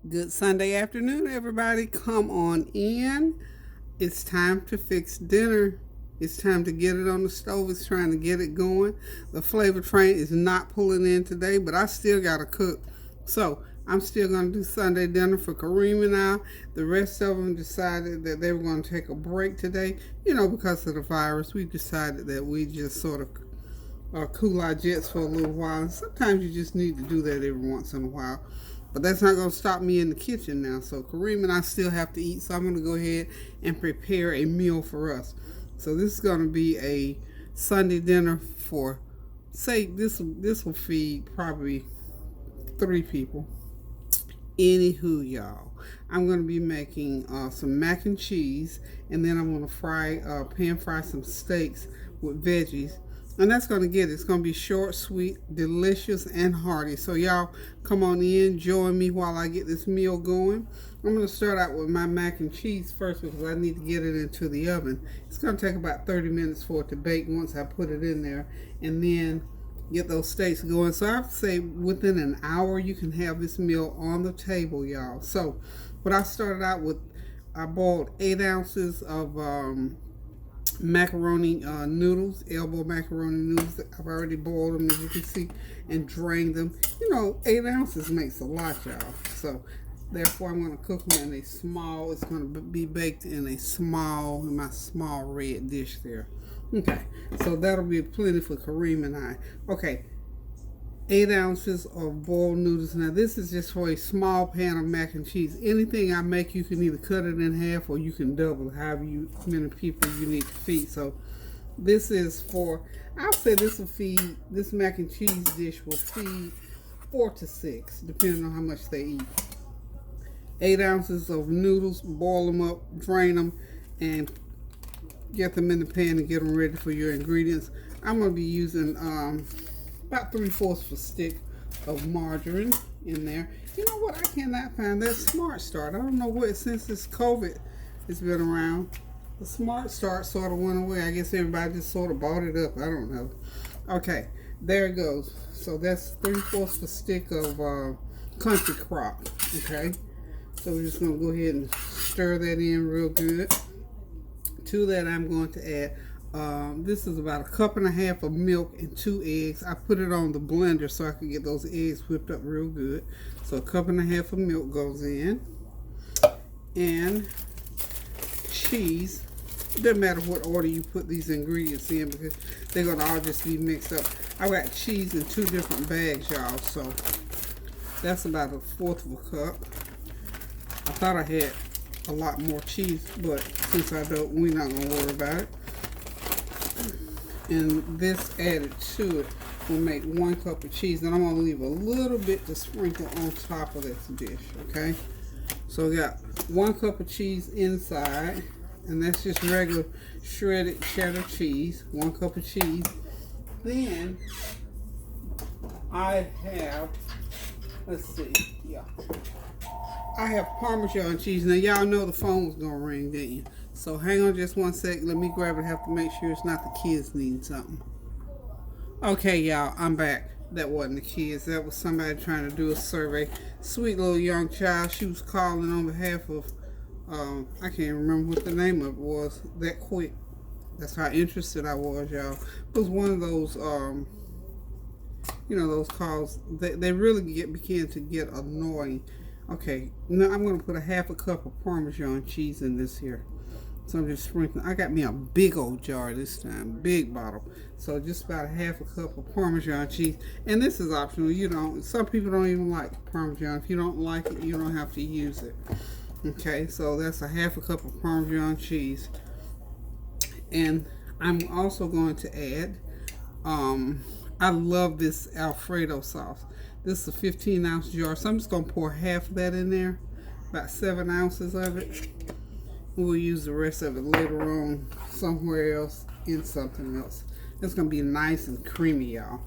Good Sunday afternoon, everybody. Come on in. It's time to fix dinner. It's time to get it on the stove. It's trying to get it going. The flavor train is not pulling in today, but I still got to cook. So I'm still going to do Sunday dinner for Kareem and I. The rest of them decided that they were going to take a break today. Because of the virus, we decided that we just sort of cool our jets for a little while. And sometimes you just need to do that every once in a while. But that's not going to stop me in the kitchen now. So Kareem and I still have to eat. So I'm going to go ahead and prepare a meal for us. So this is going to be a Sunday dinner for, say, this will feed probably 3 people. Anywho, y'all, I'm going to be making some mac and cheese. And then I'm going to pan fry some steaks with veggies. And that's going to get it. It's going to be short, sweet, delicious, and hearty. So y'all come on in, join me while I get this meal going. I'm going to start out with my mac and cheese first because I need to get it into the oven. It's going to take about 30 minutes for it to bake once I put it in there. And then get those steaks going. So I have to say within an hour you can have this meal on the table, y'all. So what I started out with, I boiled 8 ounces of macaroni noodles, elbow macaroni noodles. I've already boiled them, as you can see, and drained them. 8 ounces makes a lot, y'all. So therefore I'm going to cook them in a small, it's going to be baked in my small red dish there. Okay, so that'll be plenty for Kareem and I. Okay, 8 ounces of boiled noodles. Now this is just for a small pan of mac and cheese. Anything I make, you can either cut it in half or you can double however many people you need to feed. So this is for, I'll say this mac and cheese dish will feed 4 to 6 depending on how much they eat. 8 ounces of noodles, boil them up, drain them, and get them in the pan and get them ready for your ingredients. I'm going to be using about 3/4 of a stick of margarine in there. You know what? I cannot find that Smart Start. I don't know what, since this COVID has been around, the Smart Start sort of went away. I guess everybody just sort of bought it up. I don't know. Okay, there it goes. So that's 3/4 of a stick of country crock. Okay, so we're just going to go ahead and stir that in real good. To that, I'm going to add, this is about 1.5 cups of milk and 2 eggs. I put it on the blender so I can get those eggs whipped up real good. So 1.5 cups of milk goes in. And cheese. It doesn't matter what order you put these ingredients in because they're going to all just be mixed up. I got cheese in 2 different bags, y'all. So that's about 1/4 of a cup. I thought I had a lot more cheese, but since I don't, we're not going to worry about it. And this added to it will make 1 cup of cheese, and I'm going to leave a little bit to sprinkle on top of this dish. Okay, so we got 1 cup of cheese inside, and that's just regular shredded cheddar cheese. 1 cup of cheese. Then I have, let's see, yeah, I have Parmesan cheese. Now, y'all know the phone was going to ring, didn't you? So, hang on just 1 sec. Let me grab it. I have to make sure it's not the kids needing something. Okay, y'all, I'm back. That wasn't the kids. That was somebody trying to do a survey. Sweet little young child. She was calling on behalf of, I can't remember what the name of it was that quick. That's how interested I was, y'all. It was one of those, those calls. They really began to get annoying. Okay, now I'm going to put 1/2 cup of Parmesan cheese in this here. So I'm just sprinkling. I got me a big old jar this time, big bottle. So just about 1/2 cup of Parmesan cheese. And this is optional. Some people don't even like Parmesan. If you don't like it, you don't have to use it. Okay, so that's 1/2 cup of Parmesan cheese. And I'm also going to add, I love this Alfredo sauce. This is a 15-ounce jar, so I'm just going to pour half of that in there, about 7 ounces of it. We'll use the rest of it later on somewhere else in something else. It's going to be nice and creamy, y'all.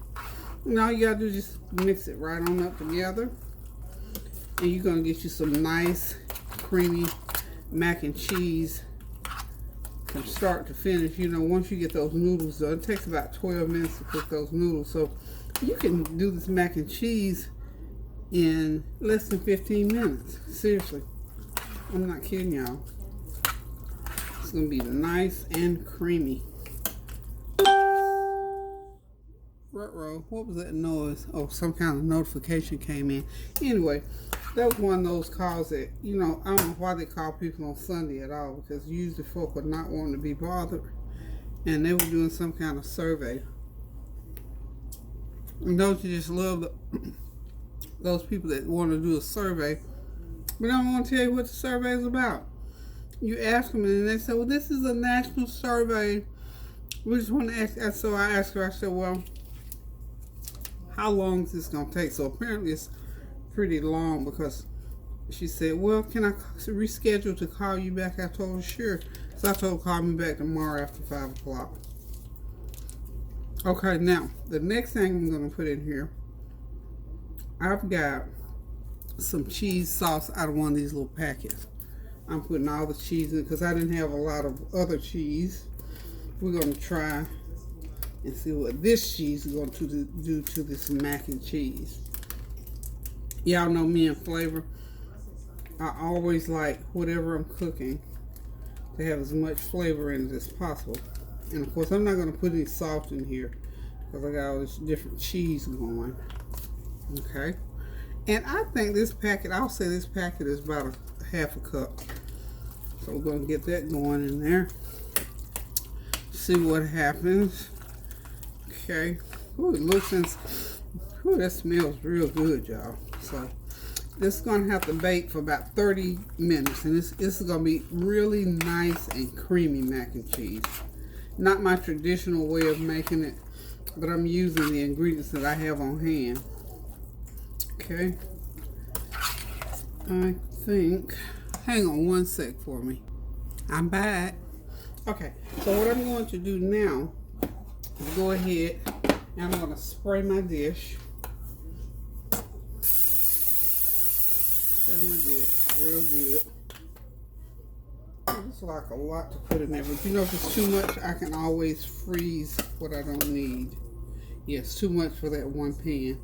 And all you got to do is just mix it right on up together. And you're going to get you some nice, creamy mac and cheese from start to finish. Once you get those noodles done, it takes about 12 minutes to cook those noodles. So you can do this mac and cheese in less than 15 minutes. Seriously, I'm not kidding y'all. It's gonna be nice and creamy. Ruh-roh, what was that noise? Oh, some kind of notification came in. Anyway, that was one of those calls that, you know, I don't know why they call people on Sunday at all, because usually folk are not wanting to be bothered. And they were doing some kind of survey. And don't you just love those people that want to do a survey, but I don't want to tell you what the survey is about. You ask them and they say, well, this is a national survey. We just want to ask. So I asked her, I said, well, how long is this going to take? So apparently it's pretty long, because she said, well, can I reschedule to call you back? I told her, sure. So I told her, call me back tomorrow after 5 o'clock. Okay, now, the next thing I'm going to put in here, I've got some cheese sauce out of one of these little packets. I'm putting all the cheese in because I didn't have a lot of other cheese. We're going to try and see what this cheese is going to do to this mac and cheese. Y'all know me and flavor. I always like whatever I'm cooking to have as much flavor in it as possible. And of course, I'm not going to put any salt in here because I got all this different cheese going. Okay. And I think this packet, I'll say this packet is about a half a cup. So we're going to get that going in there. See what happens. Okay. Ooh, it looks and ooh, that smells real good, y'all. So this is going to have to bake for about 30 minutes. And this is going to be really nice and creamy mac and cheese. Not my traditional way of making it, but I'm using the ingredients that I have on hand. Okay. I think, hang on one sec for me. I'm back. Okay, so what I'm going to do now is go ahead and I'm going to spray my dish. Spray my dish real good. It's like a lot to put in there, but you know, if it's too much, I can always freeze what I don't need. Yes, too much for that one pan.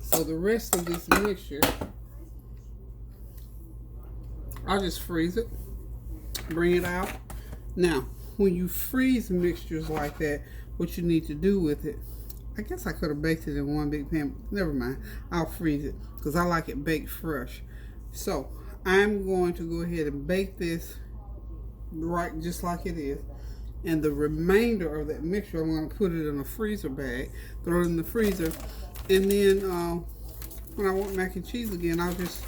So the rest of this mixture, I'll just freeze it, bring it out. Now, when you freeze mixtures like that, what you need to do with it, I guess I could have baked it in one big pan. Never mind, I'll freeze it because I like it baked fresh. So I'm going to go ahead and bake this right just like it is. And the remainder of that mixture, I'm going to put it in a freezer bag, throw it in the freezer, and then when I want mac and cheese again, I'll just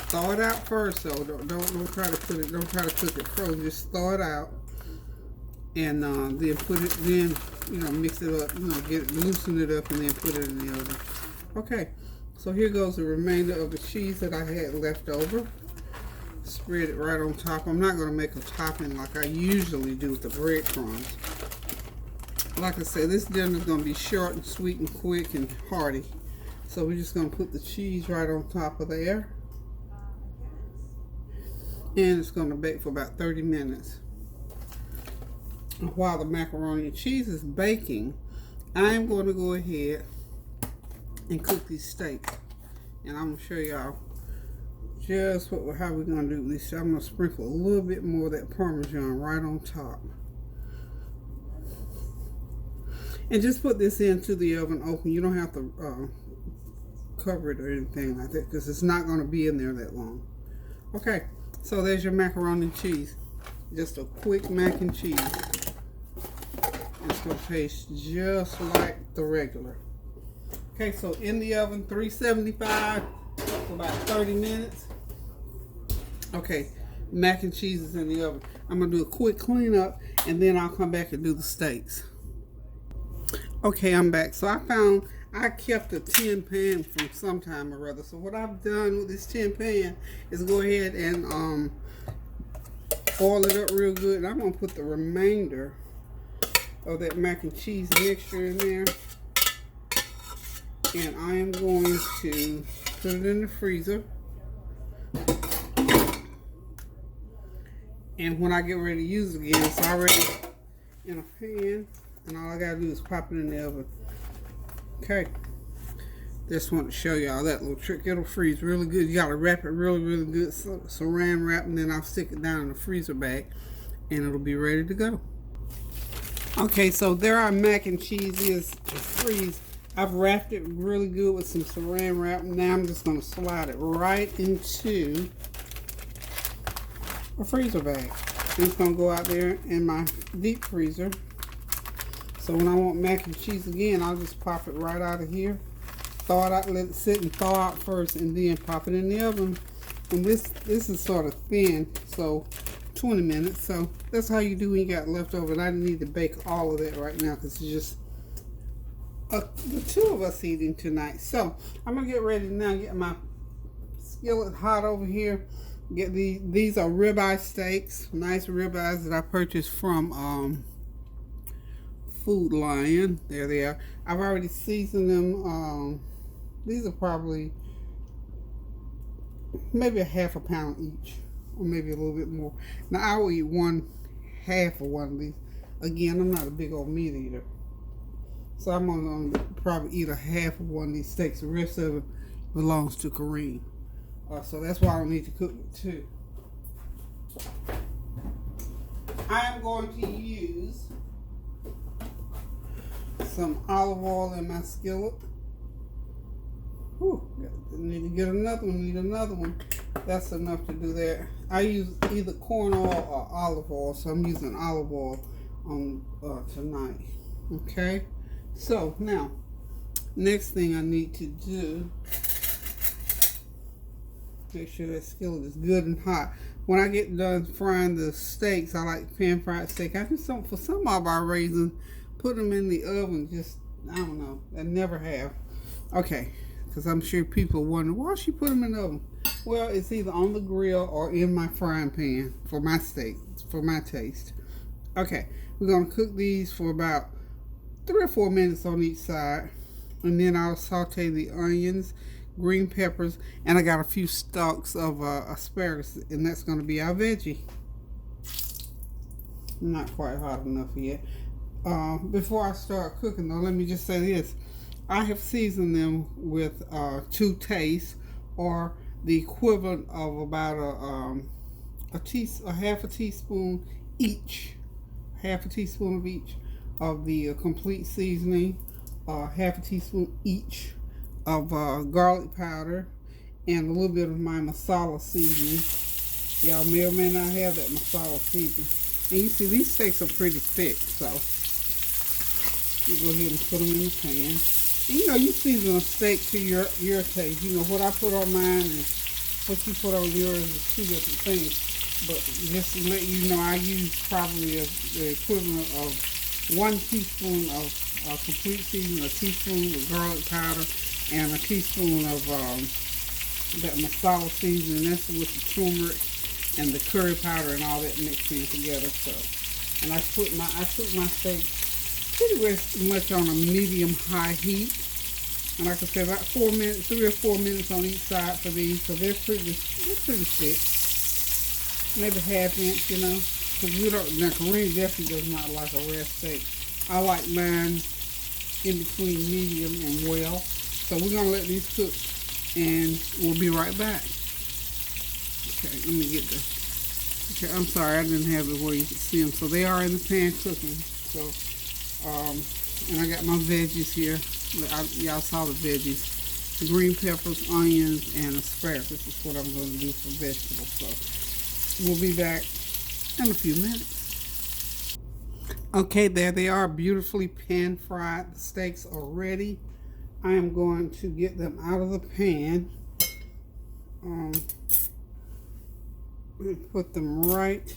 thaw it out first. So don't try to cook it frozen. Just thaw it out, and then put it. Then mix it up. Loosen it up, and then put it in the oven. Okay. So here goes the remainder of the cheese that I had left over. Spread it right on top. I'm not going to make a topping like I usually do with the breadcrumbs. Like I said, this dinner is going to be short and sweet and quick and hearty. So we're just going to put the cheese right on top of there. And it's going to bake for about 30 minutes. And while the macaroni and cheese is baking, I'm going to go ahead and cook these steaks. And I'm going to show y'all just how we're going to do this. I'm going to sprinkle a little bit more of that Parmesan right on top. And just put this into the oven open. You don't have to cover it or anything like that because it's not going to be in there that long. Okay, so there's your macaroni and cheese. Just a quick mac and cheese. It's going to taste just like the regular. Okay, so in the oven, 375 for about 30 minutes. Okay, mac and cheese is in the oven. I'm going to do a quick cleanup and then I'll come back and do the steaks. Okay, I'm back. So I kept a tin pan from some time or other. So what I've done with this tin pan is go ahead and oil it up real good. And I'm going to put the remainder of that mac and cheese mixture in there. And I am going to put it in the freezer. And when I get ready to use it again, it's already in a pan. And all I gotta do is pop it in the oven. Okay. Just want to show y'all that little trick. It'll freeze really good. You gotta wrap it really, really good, saran wrap, and then I'll stick it down in the freezer bag, and it'll be ready to go. Okay, so there our mac and cheese is to freeze. I've wrapped it really good with some saran wrap. Now I'm just gonna slide it right into a freezer bag. It's gonna go out there in my deep freezer. So when I want mac and cheese again, I'll just pop it right out of here. Thaw it out, let it sit and thaw out first, and then pop it in the oven. And this is sort of thin, so 20 minutes. So that's how you do when you got leftover. And I didn't need to bake all of that right now because it's just the two of us eating tonight. So I'm gonna get ready now. Get my skillet hot over here. Get these are ribeye steaks, nice ribeyes that I purchased from Food Lion. There they are. I've already seasoned them. These are probably maybe a half a pound each, or maybe a little bit more. Now I will eat half of one of these. Again, I'm not a big old meat eater, so I'm gonna probably eat a half of one of these steaks. The rest of it belongs to Kareem. So that's why I don't need to cook it too. I am going to use some olive oil in my skillet. Whew, need to get another one. Need another one. That's enough to do that. I use either corn oil or olive oil, so I'm using olive oil on tonight. Okay. So now, next thing I need to do, make sure that skillet is good and hot. When I get done frying the steaks, I like pan fried steak. I just don't, for some odd reason, put them in the oven. Just, I don't know. I never have. Okay. Because I'm sure people wonder, why she put them in the oven? Well, it's either on the grill or in my frying pan for my steak, for my taste. Okay, we're going to cook these for about 3 or 4 minutes on each side. And then I'll saute the onions, green peppers, and I got a few stalks of asparagus, and that's going to be our veggie. Not quite hot enough yet. Before I start cooking, though, let me just say this. I have seasoned them with 2 tastes, or the equivalent of about a half a teaspoon each, half a teaspoon of each of the complete seasoning, half a teaspoon each of garlic powder, and a little bit of my masala seasoning. Y'all may or may not have that masala seasoning. And you see these steaks are pretty thick, so you go ahead and put them in the pan. You know, you season a steak to your taste. You know, what I put on mine and what you put on yours is 2 different things. But just to let you know, I use probably the equivalent of 1 teaspoon of complete seasoning, a teaspoon of garlic powder, and a teaspoon of that masala seasoning. That's with the turmeric and the curry powder and all that mixed in together. So, and I put my steak pretty much on a medium-high heat. And like I said, about 4 minutes, 3 or 4 minutes on each side for these. So they're pretty thick. Maybe ½ inch, you know. Because we don't, now Kareem definitely does not like a rare steak. I like mine in between medium and well. So we're going to let these cook and we'll be right back. Okay, let me get this. Okay, I'm sorry, I didn't have it where you could see them. So they are in the pan cooking. So, and I got my veggies here. Y'all saw the veggies. Green peppers, onions, and asparagus. This is what I'm going to do for vegetables. So we'll be back in a few minutes. Okay, there they are, beautifully pan fried. The steaks are ready. I am going to get them out of the pan. Put them right.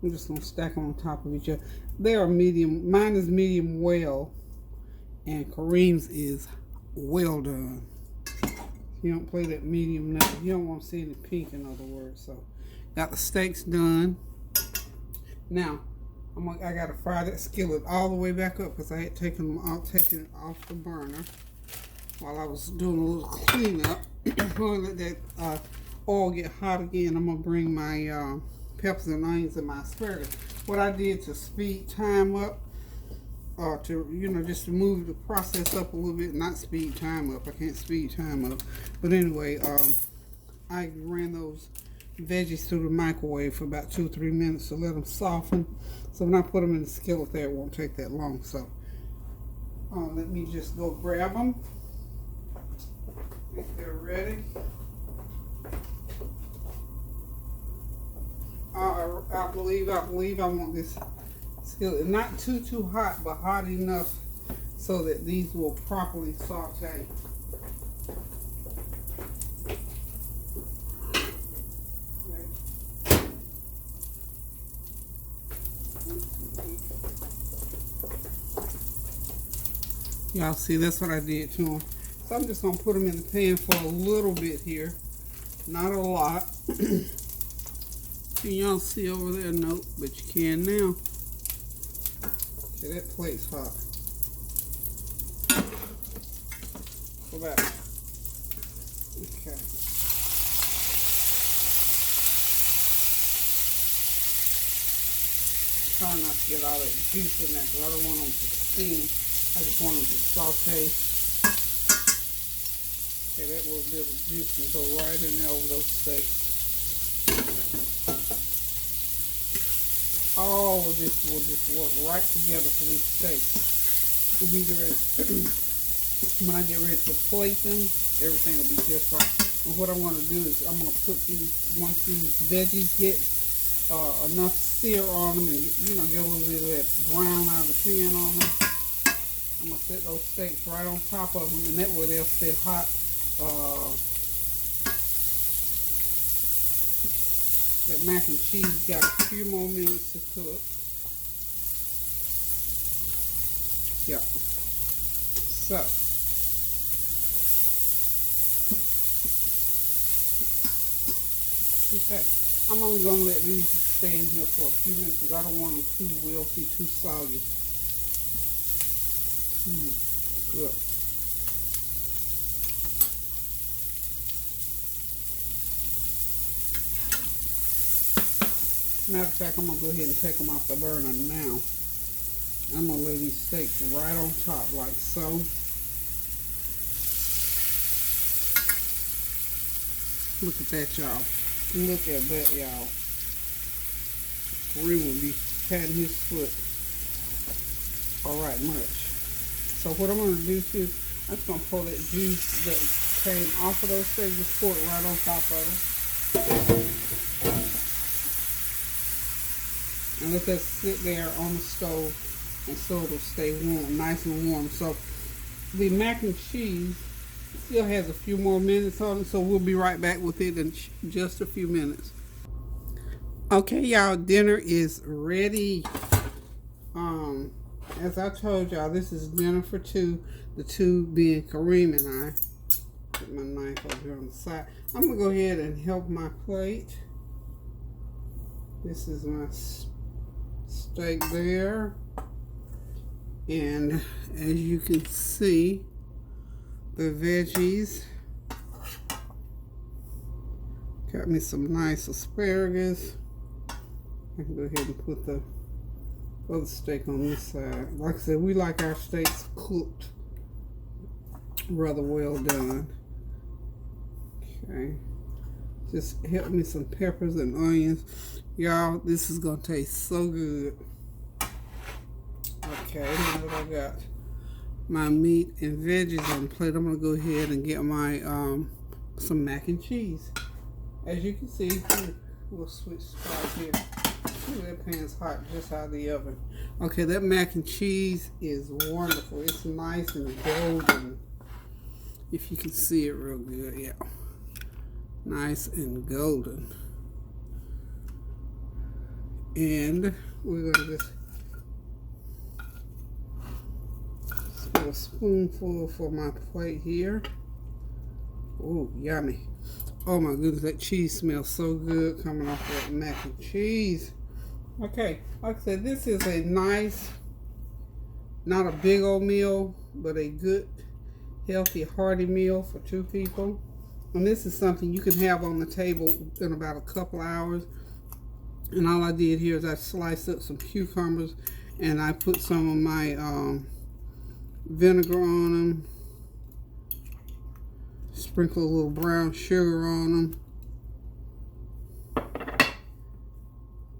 I'm just going to stack them on top of each other. They are medium. Mine is medium well, and Kareem's is well done. You don't play that medium now. You don't want to see any pink, in other words. So, got the steaks done. Now, I got to fry that skillet all the way back up because I had taken it off the burner while I was doing a little cleanup. I'm going to let that oil get hot again. I'm going to bring my peppers and onions and my asparagus. What I did to speed time up, to just to move the process up a little bit, not speed time up. I can't speed time up. But anyway, I ran those veggies through the microwave for about 2 or 3 minutes to let them soften. So when I put them in the skillet there, it won't take that long. So let me just go grab them if they're ready. I believe I want this skillet not too hot, but hot enough so that these will properly saute. Y'all see, that's what I did to them. So I'm just going to put them in the pan for a little bit here. Not a lot. Can y'all see over there? Nope, but you can now. Okay, that plate's hot. Go back. Okay. Try not to get all that juice in there because I don't want them to steam. I just want them to saute. Okay, that little bit of juice can go right in there over those steaks. All of this will just work right together for these steaks. When I get ready to plate them, everything will be just right. And what I'm going to do is I'm going to put these, once these veggies get enough sear on them and get a little bit of that brown out of the pan on them, I'm going to set those steaks right on top of them, and that way they'll stay hot. That mac and cheese got a few more minutes to cook. Yep. So, okay. I'm only going to let these stay in here for a few minutes because I don't want them too wilty, too soggy. Good. Matter of fact, I'm going to go ahead and take them off the burner now. I'm going to lay these steaks right on top like so. Look at that, y'all. Look at that, y'all. Kareem will be patting his foot. Alright, much. So what I'm going to do too, I'm just going to pull that juice that came off of those steaks, just pour it right on top of them. And let that sit there on the stove, and so it'll stay warm, nice and warm. So the mac and cheese still has a few more minutes on it, so we'll be right back with it in just a few minutes. Okay, y'all, dinner is ready. As I told y'all, this is dinner for two. The two being Kareem and I. Put my knife over here on the side. I'm gonna go ahead and help my plate. This is my steak there, and as you can see, the veggies. Got me some nice asparagus. I can go ahead and put the other steak on this side. Like I said, we like our steaks cooked rather well done. Okay, just help me some peppers and onions. Y'all, this is gonna taste so good. Okay, now that I got my meat and veggies on the plate, I'm gonna go ahead and get my some mac and cheese. As you can see, we'll switch spots here. Ooh, that pan's hot just out of the oven. Okay, that mac and cheese is wonderful. It's nice and golden. If you can see it real good, yeah. Nice and golden. And we're going to just put a spoonful for my plate here. Oh, yummy. Oh my goodness, that cheese smells so good coming off that mac and cheese. Okay, like I said, this is a nice, not a big old meal, but a good, healthy, hearty meal for two people. And this is something you can have on the table in about a couple hours. And all I did here is I sliced up some cucumbers And I put some of my vinegar on them. Sprinkle a little brown sugar on them.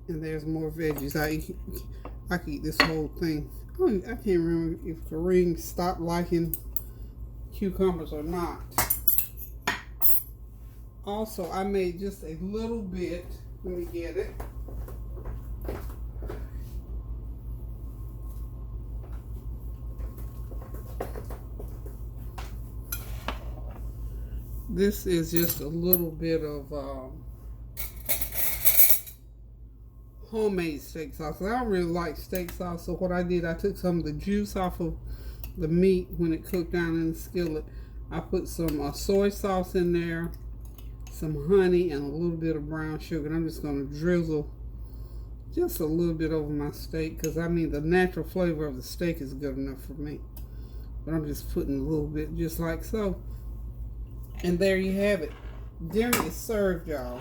And there's more veggies. I can eat this whole thing. I can't remember if Kareem stopped liking cucumbers or not. Also, I made just a little bit. Let me get it. This is just a little bit of homemade steak sauce. I don't really like steak sauce, so what I did, I took some of the juice off of the meat when it cooked down in the skillet. I put some soy sauce in there, some honey, and a little bit of brown sugar. And I'm just going to drizzle just a little bit over my steak, because I mean the natural flavor of the steak is good enough for me. But I'm just putting a little bit, just like so. And there you have it. Dinner is served, y'all.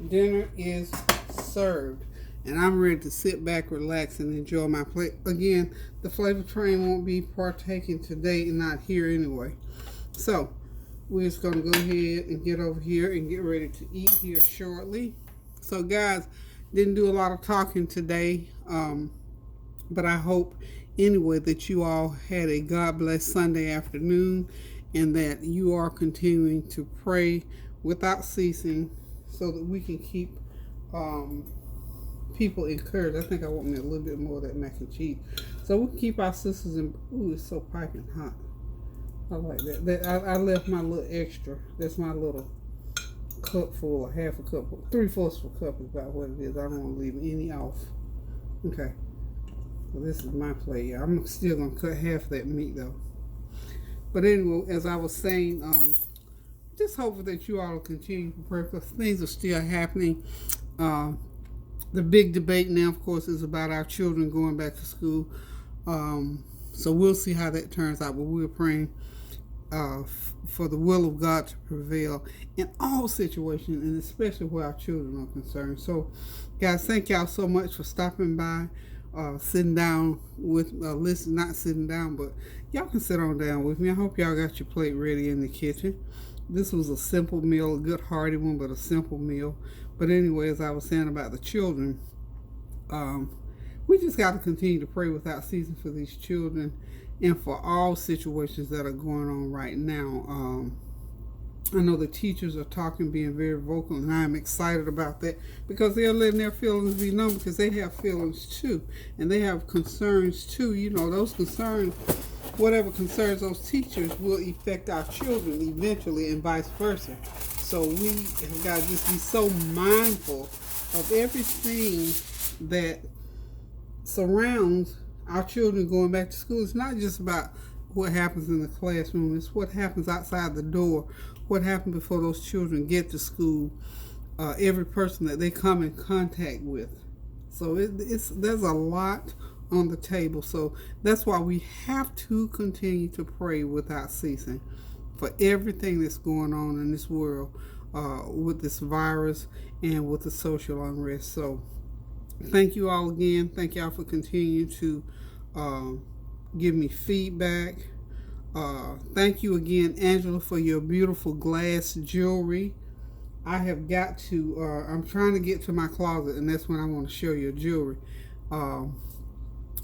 Dinner is served. And I'm ready to sit back, relax, and enjoy my plate. Again, the flavor train won't be partaking today, and not here anyway. So, we're just going to go ahead and get over here and get ready to eat here shortly. So, guys, didn't do a lot of talking today. But I hope, anyway, that you all had a God bless Sunday afternoon, and that you are continuing to pray without ceasing so that we can keep people encouraged. I think I want me a little bit more of that mac and cheese. So we can keep our sisters in. Ooh, it's so piping hot. I like that. I left my little extra. That's my little cup full, half a cup, 3/4 of a cup is about what it is. I don't want to leave any off. Okay. Well, this is my plate. I'm still going to cut half of that meat though. But anyway, as I was saying, just hoping that you all will continue to pray, because things are still happening. The big debate now, of course, is about our children going back to school. So we'll see how that turns out. But we're praying for the will of God to prevail in all situations, and especially where our children are concerned. So, guys, thank y'all so much for stopping by. Sitting down with listen, not sitting down, but y'all can sit on down with me. I hope y'all got your plate ready in the kitchen. This was a simple meal, a good hearty one, but a simple meal. But anyway, as I was saying about the children, we just got to continue to pray without ceasing for these children and for all situations that are going on right now. I know the teachers are talking, being very vocal, and I'm excited about that, because they're letting their feelings be known, because they have feelings too, and they have concerns too. You know, those concerns, whatever concerns those teachers, will affect our children eventually, and vice versa. So we have got to just be so mindful of everything that surrounds our children going back to school. It's not just about what happens in the classroom, it's what happens outside the door, what happened before those children get to school, every person that they come in contact with. So there's a lot on the table. So that's why we have to continue to pray without ceasing for everything that's going on in this world with this virus and with the social unrest. So thank you all again. Thank y'all for continuing to give me feedback. Thank you again, Angela, for your beautiful glass jewelry. I have got to, I'm trying to get to my closet, and that's when I want to show you jewelry.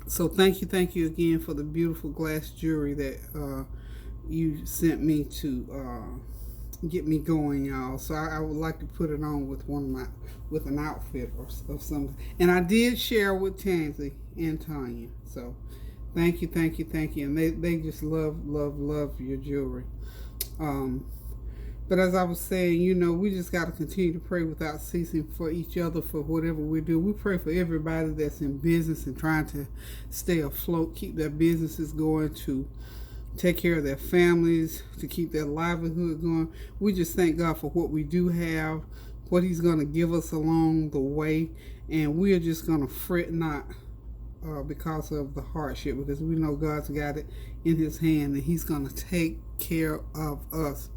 So thank you again for the beautiful glass jewelry that you sent me to get me going, y'all. So I would like to put it on with with an outfit or something. And I did share with Tansy and Tanya. So thank you. And they just love your jewelry. But as I was saying, you know, we just got to continue to pray without ceasing for each other, for whatever we do. We pray for everybody that's in business and trying to stay afloat, keep their businesses going, to take care of their families, to keep their livelihood going. We just thank God for what we do have, what He's going to give us along the way. And we are just going to fret not because of the hardship, because we know God's got it in His hand, and He's going to take care of us.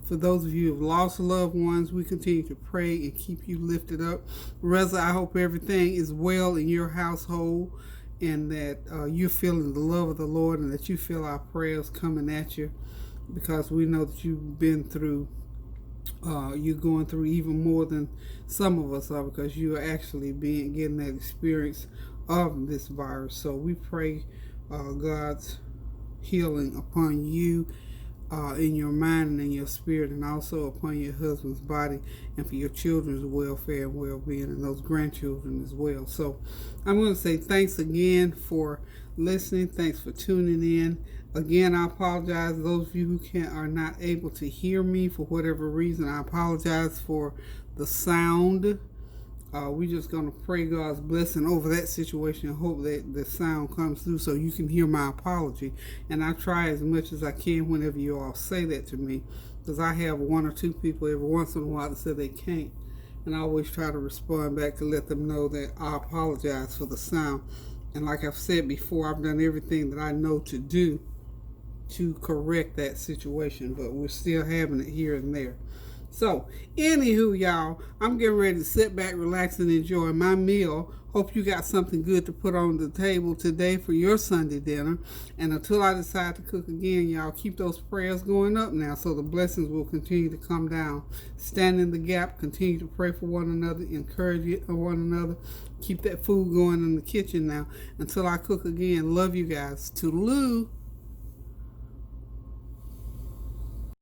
For those of you who have lost loved ones, we continue to pray and keep you lifted up. Reza, I hope everything is well in your household and that you're feeling the love of the Lord and that you feel our prayers coming at you, because we know that you've been through, you're going through even more than some of us are, because you are actually getting that experience of this virus. So we pray God's healing upon you, in your mind and in your spirit, and also upon your husband's body, and for your children's welfare and well-being, and those grandchildren as well. So I'm going to say thanks again for listening. Thanks for tuning in. Again, I apologize. Those of you who are not able to hear me for whatever reason, I apologize for the sound. We're just going to pray God's blessing over that situation and hope that the sound comes through so you can hear my apology. And I try as much as I can whenever you all say that to me, because I have one or two people every once in a while that say they can't. And I always try to respond back to let them know that I apologize for the sound. And like I've said before, I've done everything that I know to do to correct that situation, but we're still having it here and there. So, anywho, y'all, I'm getting ready to sit back, relax, and enjoy my meal. Hope you got something good to put on the table today for your Sunday dinner. And until I decide to cook again, y'all, keep those prayers going up now so the blessings will continue to come down. Stand in the gap, continue to pray for one another, encourage one another. Keep that food going in the kitchen now until I cook again. Love you guys. Toodaloo.